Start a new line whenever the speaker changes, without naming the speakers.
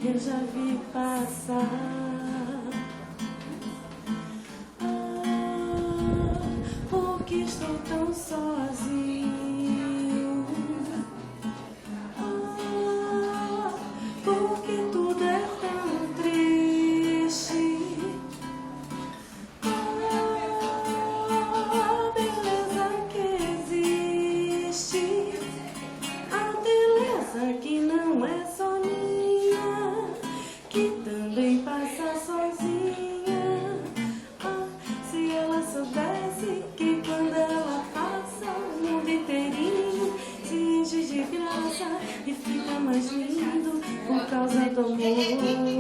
eu já vi passar. Porque estou tão sozinho. Porque tudo é tão triste. A beleza que existe, a beleza que não é só minha, que também passa sozinha. Se ela soubesse que quando ela passa, o mundo inteirinho se enche de graça e fica mais lindo por causa do amor.